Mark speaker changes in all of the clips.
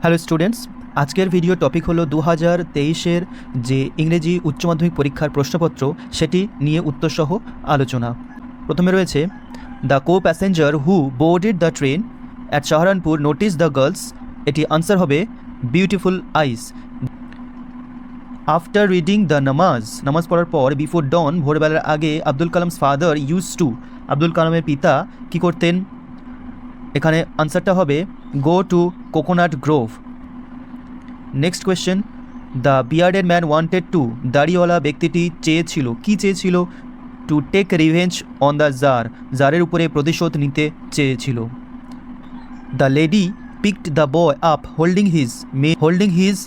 Speaker 1: Hello students, আজকের video topic হলো 2023-এর যে ইংরেজি উচ্চ মাধ্যমিক পরীক্ষার প্রশ্নপত্র সেটি নিয়ে উত্তরসহ আলোচনা। প্রথমে রয়েছে the co passenger who boarded the train at Saharanpur notice the girls. এটি আনসার হবে beautiful eyes. After reading the namaz পড়ার পর বিফোর ডন, ভোরবেলার আগে Abdul Kalam's father used to, Abdul কালামের পিতা কী করতেন? এখানে আনসারটা হবে go to coconut grove. Next question, the bearded man wanted to, দাড়িওয়ালা ব্যক্তিটি চেয়েছিল, কি চেয়েছিল? To take revenge on the জারের উপরে প্রতিশোধ নিতে চেয়েছিল। The lady picked the boy up holding his,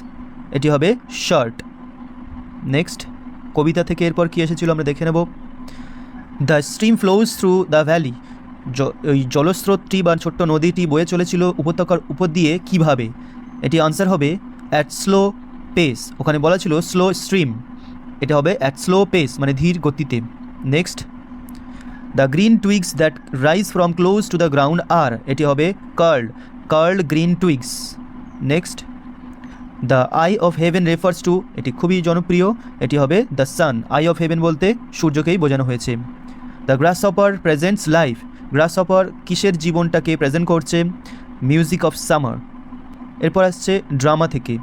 Speaker 1: এটি হবে শার্ট। নেক্সট কবিতা থেকে এরপর কী এসেছিল আমরা দেখে নেব। The stream flows through the valley, ওই জলস্রোতটি বা ছোট্ট নদীটি বয়ে চলেছিল উপত্যকার উপর দিয়ে কিভাবে? এটি আনসার হবে অ্যাট স্লো পেস। ওখানে বলা ছিল স্লো স্ট্রিম, এটা হবে অ্যাট স্লো পেস মানে ধীর গতিতে। Next, the green twigs that rise from close to the ground আর, এটি হবে curled green twigs. Next, the eye of heaven refers to, এটি খুবই জনপ্রিয়, এটি হবে the sun. Eye of heaven বলতে সূর্যকেই বোঝানো হয়েছে। The grasshopper presents life, grasshopper কিসের জীবনটাকে প্রেজেন্ট করছে? Music of summer. এরপর আসছে ড্রামা থেকে।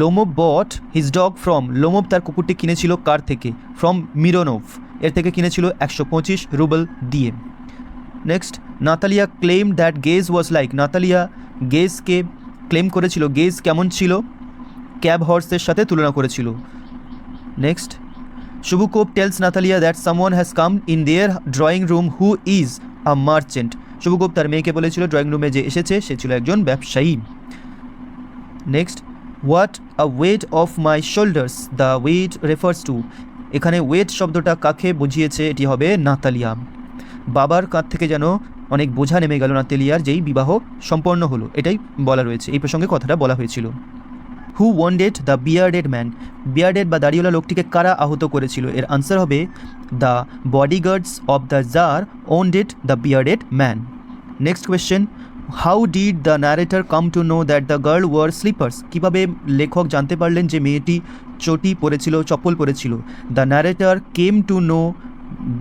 Speaker 1: Lomov bought his dog from, Lomov তার কুকুরটি কিনেছিল কার থেকে? ফ্রম মিরোনোভ, এর থেকে কিনেছিল 125 রুবেল দিয়ে। Next, Natalia claim that Guess was like, Natalia গেজকে ক্লেম করেছিল গেজ কেমন ছিল? ক্যাব হর্সের সাথে তুলনা করেছিল। নেক্সট, শুভকোপ tells Natalia that someone has come in their drawing room who is a merchant, শুভকোপ তার মেয়েকে বলেছিল ড্রয়িং রুমে যে এসেছে সে ছিল একজন ব্যবসায়ী। Next, what a weight of my shoulders, the weight refers to, এখানে ওয়েট শব্দটা কাকে বুঝিয়েছে? এটি হবে নাতালিয়া। বাবার কাঁধ থেকে যেন অনেক বোঝা নেমে গেল নাতালিয়ার, যেই বিবাহ সম্পন্ন হলো, এটাই বলা রয়েছে, এই প্রসঙ্গে কথাটা বলা হয়েছিল। Who wounded the bearded man, bearded বা দাড়িওয়ালা লোকটিকে কারা আহত করেছিল? এর আনসার হবে the bodyguards of the czar wounded the bearded man. Next question, how did the narrator come to know that the girl war slippers, কীভাবে লেখক জানতে পারলেন যে মেয়েটি চটি পরেছিল, চপ্পল পরেছিল? The narrator came to know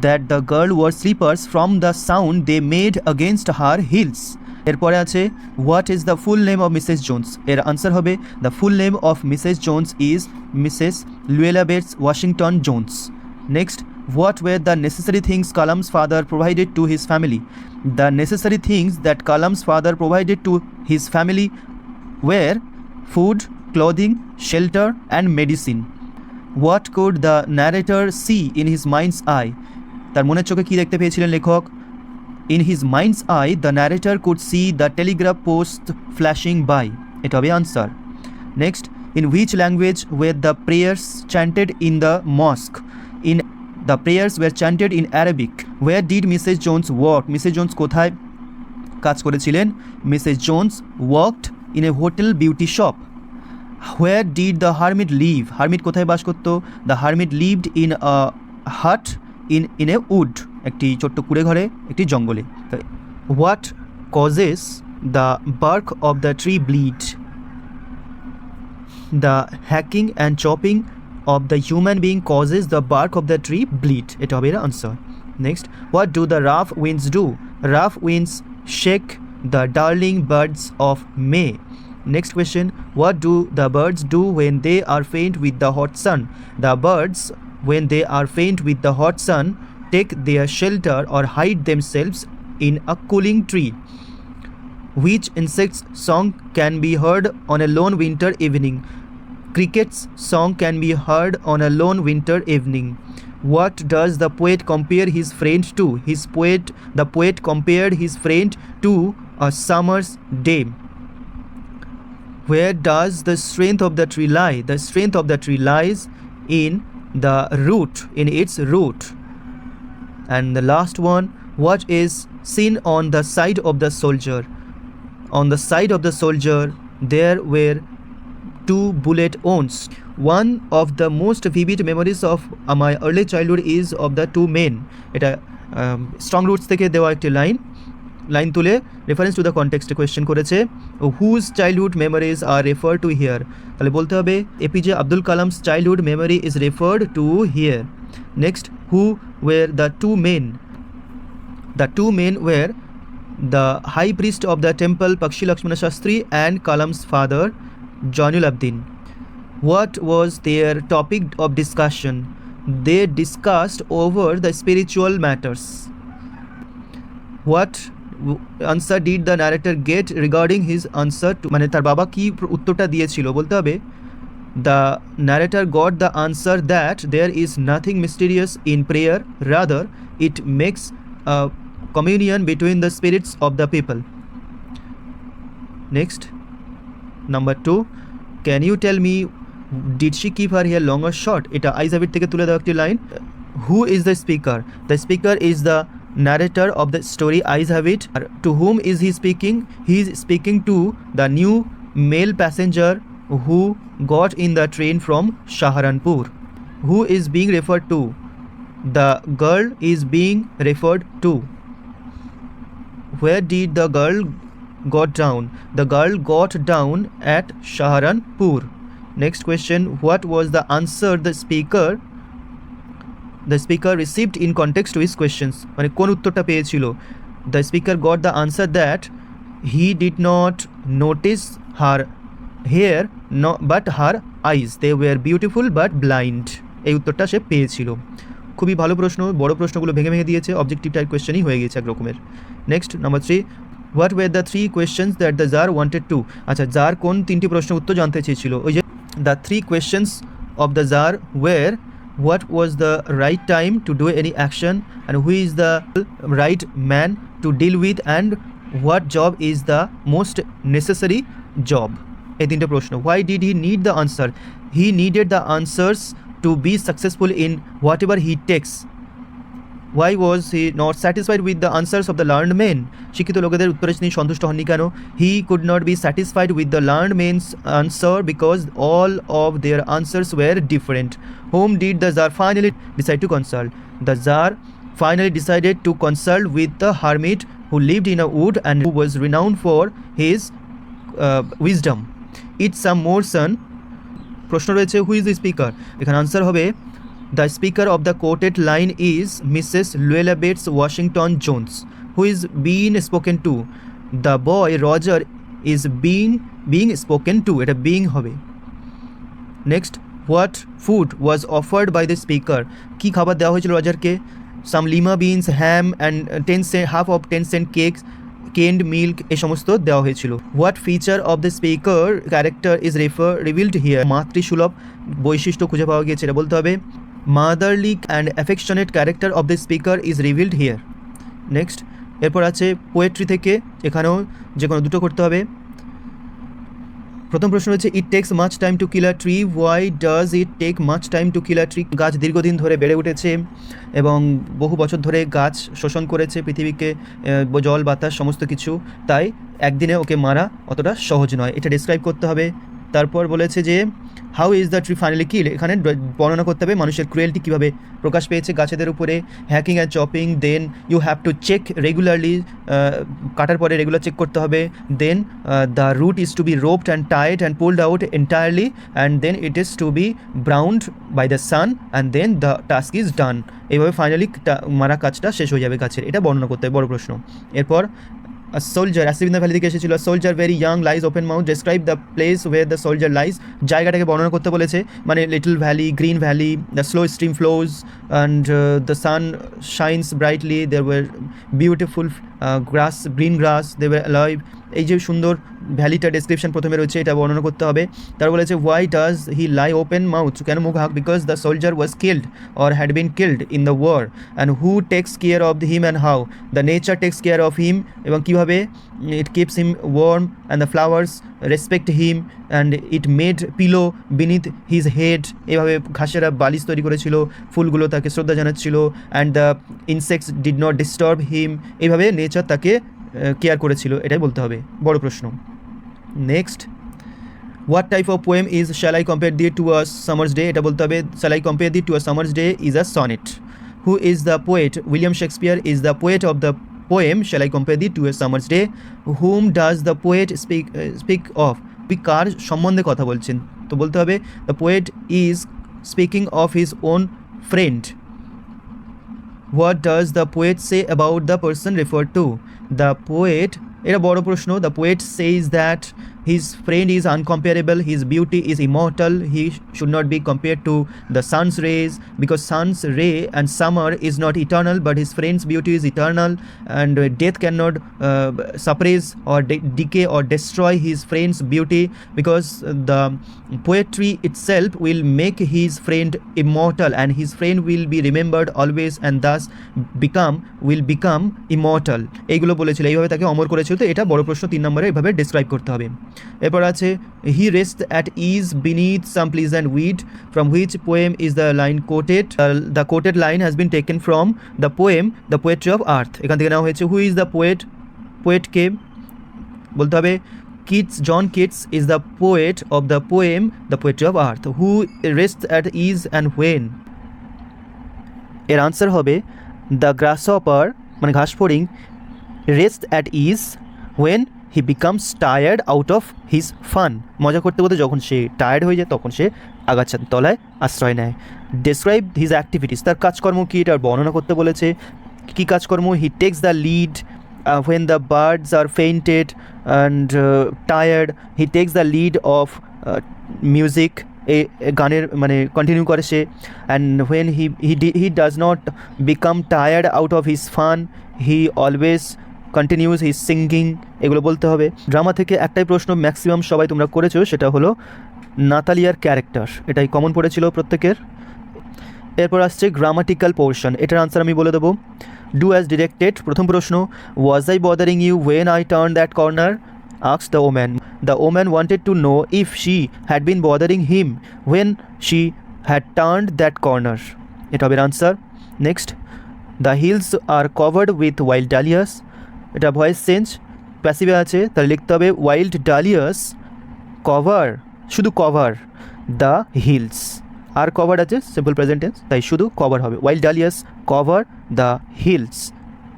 Speaker 1: that the girl war slippers from the sound they made against her heels. এরপরে আছে what is the full name of Mrs Jones, এর আনসার হবে the full name of Mrs Jones is Mrs Luella Bates Washington Jones. Next, what were the necessary things Kalam's father provided to his family? The necessary things that Kalam's father provided to his family were food, clothing, shelter and medicine. What could the narrator see in his mind's eye? তার মনের চোখে কী দেখতে পেয়েছিলেন লেখক? In his mind's eye, the narrator could see the telegraph post flashing by. এটা হবে answer. Next, in which language were the prayers chanted in the mosque? The prayers were chanted in Arabic. Where did Mrs. Jones work? Mrs. Jones কোথায় কাজ করেছিলেন? Mrs. Jones worked in a hotel beauty shop. Where did the hermit live? Hermit কোথায় বাস করত? The hermit lived in a hut in a wood. একটি ছোট্ট কুড়ে ঘরে, একটি জঙ্গলে। What causes the bark of the tree bleed? The hacking and chopping of the human being causes the bark of the tree bleed. এটা হবে এর answer. Next, what do the rough winds do? Rough winds shake the darling birds of May. Next question, what do the birds do when they are faint with the hot sun? The birds, when they are faint with the hot sun, take their shelter or hide themselves in a cooling tree. Which insect's song can be heard on a lone winter evening? Cricket's song can be heard on a lone winter evening. What does the poet compare his friend to? The poet compared his friend to a summer's day. Where does the strength of the tree lie? The strength of the tree lies in its root. And the last one, what is seen on the side of the soldier? On the side of the soldier there were 2 bullet wounds. One of the most vivid memories of my early childhood is of the 2 men. এটা strong roots থেকে দেওয়া একটি line. Line তুলে reference to the কনটেক্সটে question করেছে, whose childhood memories are refer to here, তাহলে বলতে হবে APJ Abdul Kalam's childhood memory is referred to here. Next, who were the two men? The two men were the high priest of the temple Pakshi Lakshmana Shastri and Kalam's father Joinul Abdin. What was their topic of discussion? They discussed over the spiritual matters. What answer did the narrator get regarding his answer to, মানে তার বাবা কি উত্তরটা দিয়েছিল বলতে হবে, the narrator got the answer that there is nothing mysterious in prayer, rather it makes a communion between the spirits of the people. Next, number 2, can you tell me, did she keep her hair long or short? এটা আইজ have it থেকে তুলে দেওয়া একটি line. Who is the speaker? The speaker is the narrator of the story Eyes Have It. To whom is he speaking? He is speaking to the new male passenger who got in the train from Saharanpur. Who is being referred to? The girl is being referred to. Where did the girl got down? The girl got down at Saharanpur. Next question, what was the answer the speaker received in context to his questions? মানে কোন উত্তরটা পেয়েছিল? The speaker got the answer that he did not notice her hair but her eyes, they were beautiful but blind. এই উত্তরটা সে পেয়েছিল। খুবই ভালো প্রশ্ন, বড় প্রশ্নগুলো ভেঙে ভেঙে দিয়েছে, অবজেক্টিভ টাইপ কোয়েশ্চেনই হয়ে গেছে এক রকমের। Next, number 3, what were the 3 questions that the czar wanted to? আচ্ছা, জার কোন 3টি প্রশ্নের উত্তর জানতে চেয়েছিল? ওই যে the 3 questions of the czar were, what was the right time to do any action, and who is the right man to deal with, and what job is the most necessary job? এই 3টে প্রশ্ন। Why did he need the answer? He needed the answers to be successful in whatever he takes. Why was he not satisfied with the answers of the learned men? শিক্ষিত লোকেদের উত্তরে তিনি সন্তুষ্ট হননি কেন? He could not be satisfied with the learned men's answer because all of their answers were different. Whom did the Tsar finally decide to consult? The Tsar finally decided to consult with the hermit who lived in a wood and who was renowned for his wisdom. Eat some more, son. প্রশ্ন রয়েছে, who is the speaker? এখানে answer হবে, the speaker of the quoted line is Mrs Luella Bates Washington Jones. Who is being spoken to? The boy Roger is being spoken to, এটা being হবে। Next, what food was offered by the speaker? কী খাবার দেওয়া হয়েছিল রজারকে? Some lima beans, ham and 10 cent, half of 10 cent cakes, and milk, এই সমস্ত দেওয়া হয়েছিল। What feature of the speaker character is revealed here? মাতৃসুলভ বৈশিষ্ট্য খুঁজে পাওয়া গিয়েছে, এটা বলতে হবে motherly and affectionate character of the speaker is revealed here. Next, এরপর আছে পোয়েট্রি থেকে, এখানেও যে কোনো দুটো করতে হবে। প্রথম প্রশ্ন হচ্ছে, it takes much time to kill a tree, why does it take much time to kill a tree? গাছ দীর্ঘদিন ধরে বেড়ে উঠেছে এবং বহু বছর ধরে গাছ শোষণ করেছে পৃথিবীকে, জল বাতাস সমস্ত কিছু, তাই একদিনে ওকে মারা অতটা সহজ নয়, এটা ডিসক্রাইব করতে হবে। তারপর বলেছে যে how is the tree finally kill? এখানে বর্ণনা করতে হবে মানুষের ক্রুয়েলটি কীভাবে প্রকাশ পেয়েছে গাছেদের উপরে। Hacking and chopping, then you have to check regularly, কাটার পরে রেগুলার চেক করতে হবে। Then the root is to be roped and tied and pulled out entirely, and then it is to be browned by the sun, and then the task is done. এইভাবে finally মারা কাজটা শেষ হয়ে যাবে গাছের, এটা বর্ণনা করতে হবে, বড় প্রশ্ন। এরপর a soldier, অ্যাসিবিন্দা ভ্যালি থেকে এসেছিল, soldier very young lies open mouth, describe the place where the soldier lies, জায়গাটাকে বর্ণনা করতে বলেছে, মানে little valley, green valley, the slow stream flows and the sun shines brightly, there were beautiful grass, green grass, they were alive। এই যে সুন্দর ভ্যালিটা description প্রথমে রয়েছে, এটা বর্ণনা করতে হবে। তার বলেছে why does he lie open mouth, কেন মুখ হাঁক? Because the soldier was killed or had been killed in the war, and who takes care of him and how? The nature takes care of him, এবং কীভাবে it keeps him warm, and the flowers respect him, and it made pillow beneath his head, এভাবে ঘাসেরা বালিশ তৈরি করেছিল, ফুলগুলো তাকে শ্রদ্ধা জানাচ্ছিল, and the insects did not disturb হিম, এইভাবে নেচার তাকে কেয়ার করেছিল, এটাই বলতে হবে, বড় প্রশ্ন। Next, what type of poem is shall I compare thee to a summer's day? এটা বলতে হবে shall I compare thee to a summer's day is a sonnet. Who is the poet? William Shakespeare is the poet of the poem shall I compare thee to a summer's day? Whom does the poet speak of? তুই কার সম্বন্ধে কথা বলছেন? তো বলতে হবে the poet is speaking of his own friend. What does the poet say about the person referred to? The poet, এটা বড় প্রশ্ন. The poet says that his friend is uncomparable, his beauty is immortal, he should not be compared to the sun's rays, because sun's ray and summer is not eternal, but his friend's beauty is eternal, and death cannot suppress or decay or destroy his friend's beauty, because the poetry itself will make his friend immortal, and his friend will be remembered always, and thus will become immortal. এইগুলো বলেছিল, এইভাবে তাকে অমর করেছিল. তো এটা বড় প্রশ্ন 3 নম্বরে এইভাবে ডেসক্রাইব করতে হবে. এরপর আছে he rest at ease beneath some pleasant weed, from which poem is the line quoted. The quoted line has been taken from the poem the poetry of earth. এখান থেকে নেওয়া হয়েছে. Who is the poet? পোয়েটকে বলতে হবে Keats. John Keats is the poet of the poem the poetry of earth. Who rest at ease and when? এর answer হবে the grasshopper মানে ঘাসফড়িং rest at is when he becomes tired out of his fun. মজা করতে করতে যখন সে tired হয়ে যায় তখন সে আগাছার তলায় আশ্রয় নেয়. ডেসক্রাইব হিজ অ্যাক্টিভিটিস, তার কাজকর্ম কী এটার বর্ণনা করতে বলেছে. কী কাজকর্ম? He takes the lead when the birds are fainted and tired, he takes the lead of music. এই গানের মানে কন্টিনিউ করে সে. And when he does not become tired out of his fun, he always continues his singing. এগুলো বলতে হবে. Drama থেকে একটাই প্রশ্ন ম্যাক্সিমাম সবাই তোমরা করেছো, সেটা হলো নাতালিয়ার ক্যারেক্টার. এটাই কমন পড়েছিল প্রত্যেকের. এরপর আসছে গ্রামাটিক্যাল পোর্শন. এটার আনসার আমি বলে দেবো. Do as directed. প্রথম প্রশ্ন, was I bothering you when I turn that corner? asked the woman. The woman wanted to know if she had been bothering him when she had turned that corner. এটা হবে answer. Next, the hills are covered with wild dahlias. এটা voice change, প্যাসিভে আছে, তাহলে লিখতে হবে wild dahlias cover, শুধু cover the hills. আর কভার আছে সিম্পল প্রেজেন্ট টেন্স, তাই শুধু কভার হবে. Wild dahlias cover the hills.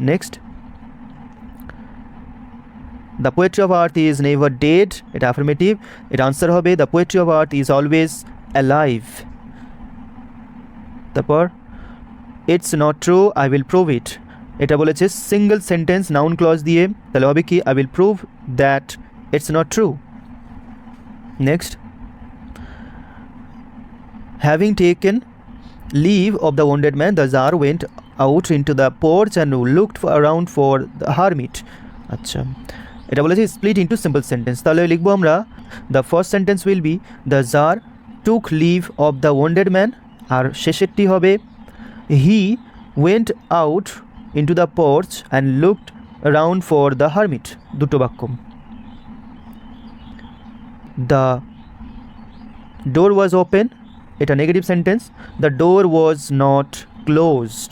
Speaker 1: Next, the poetry of earth is never dead. এটা অ্যাফার্মেটিভ. এটা আনসার হবে the poetry of earth is always alive. তারপর it's not true, I will prove ইট. এটা বলেছে single sentence noun clause দিয়ে, তাহলে হবে কি I will prove that it's not true. Next, having taken leave of the wounded man, the Tsar went out into the porch and looked around for the hermit. আচ্ছা, এটা বলেছে split into simple sentence, তাহলে লিখবো আমরা the first sentence will be the czar took leave of the wounded man, আর শেষেরটি হবে he went out into the porch and looked around for the hermit. দুটো বাক্য. দ্য ডোর ওয়াজ ওপেন, এটা negative sentence. The door was not closed,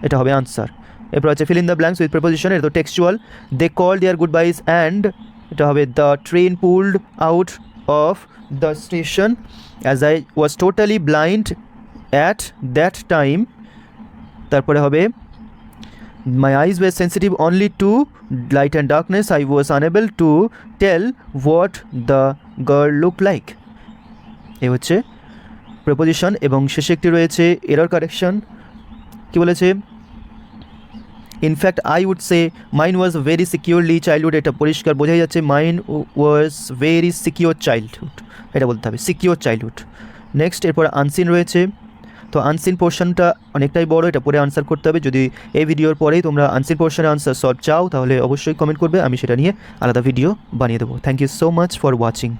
Speaker 1: এটা হবে answer. এরপর আছে fill in the blanks with preposition, এটা তো textual. They call their goodbyes and, এটা হবে the train pulled out of the station as I was totally blind at that time. তারপরে হবে my eyes were sensitive only to light and darkness, I was unable to tell what the girl look like. এ হচ্ছে preposition, এবং শেষে একটি রয়েছে error correction. কি বলেছে? In fact I would say mine was very securely childhood, এটা পরিষ্কার বোঝাই যাচ্ছে mine was very secure childhood, এটা বলতে হবে সিকিউর চাইল্ডহুড. নেক্সট, এরপর আনসিন রয়েছে. তো আনসিন পোর্শনটা অনেকটাই বড়, এটা পরে আনসার করতে হবে. যদি এই ভিডিওর পরেই তোমরা আনসিন পোর্শনের আনসার সলভ চাও তাহলে অবশ্যই কমেন্ট করবে, আমি সেটা নিয়ে আলাদা ভিডিও বানিয়ে দেবো. Thank you so much for watching.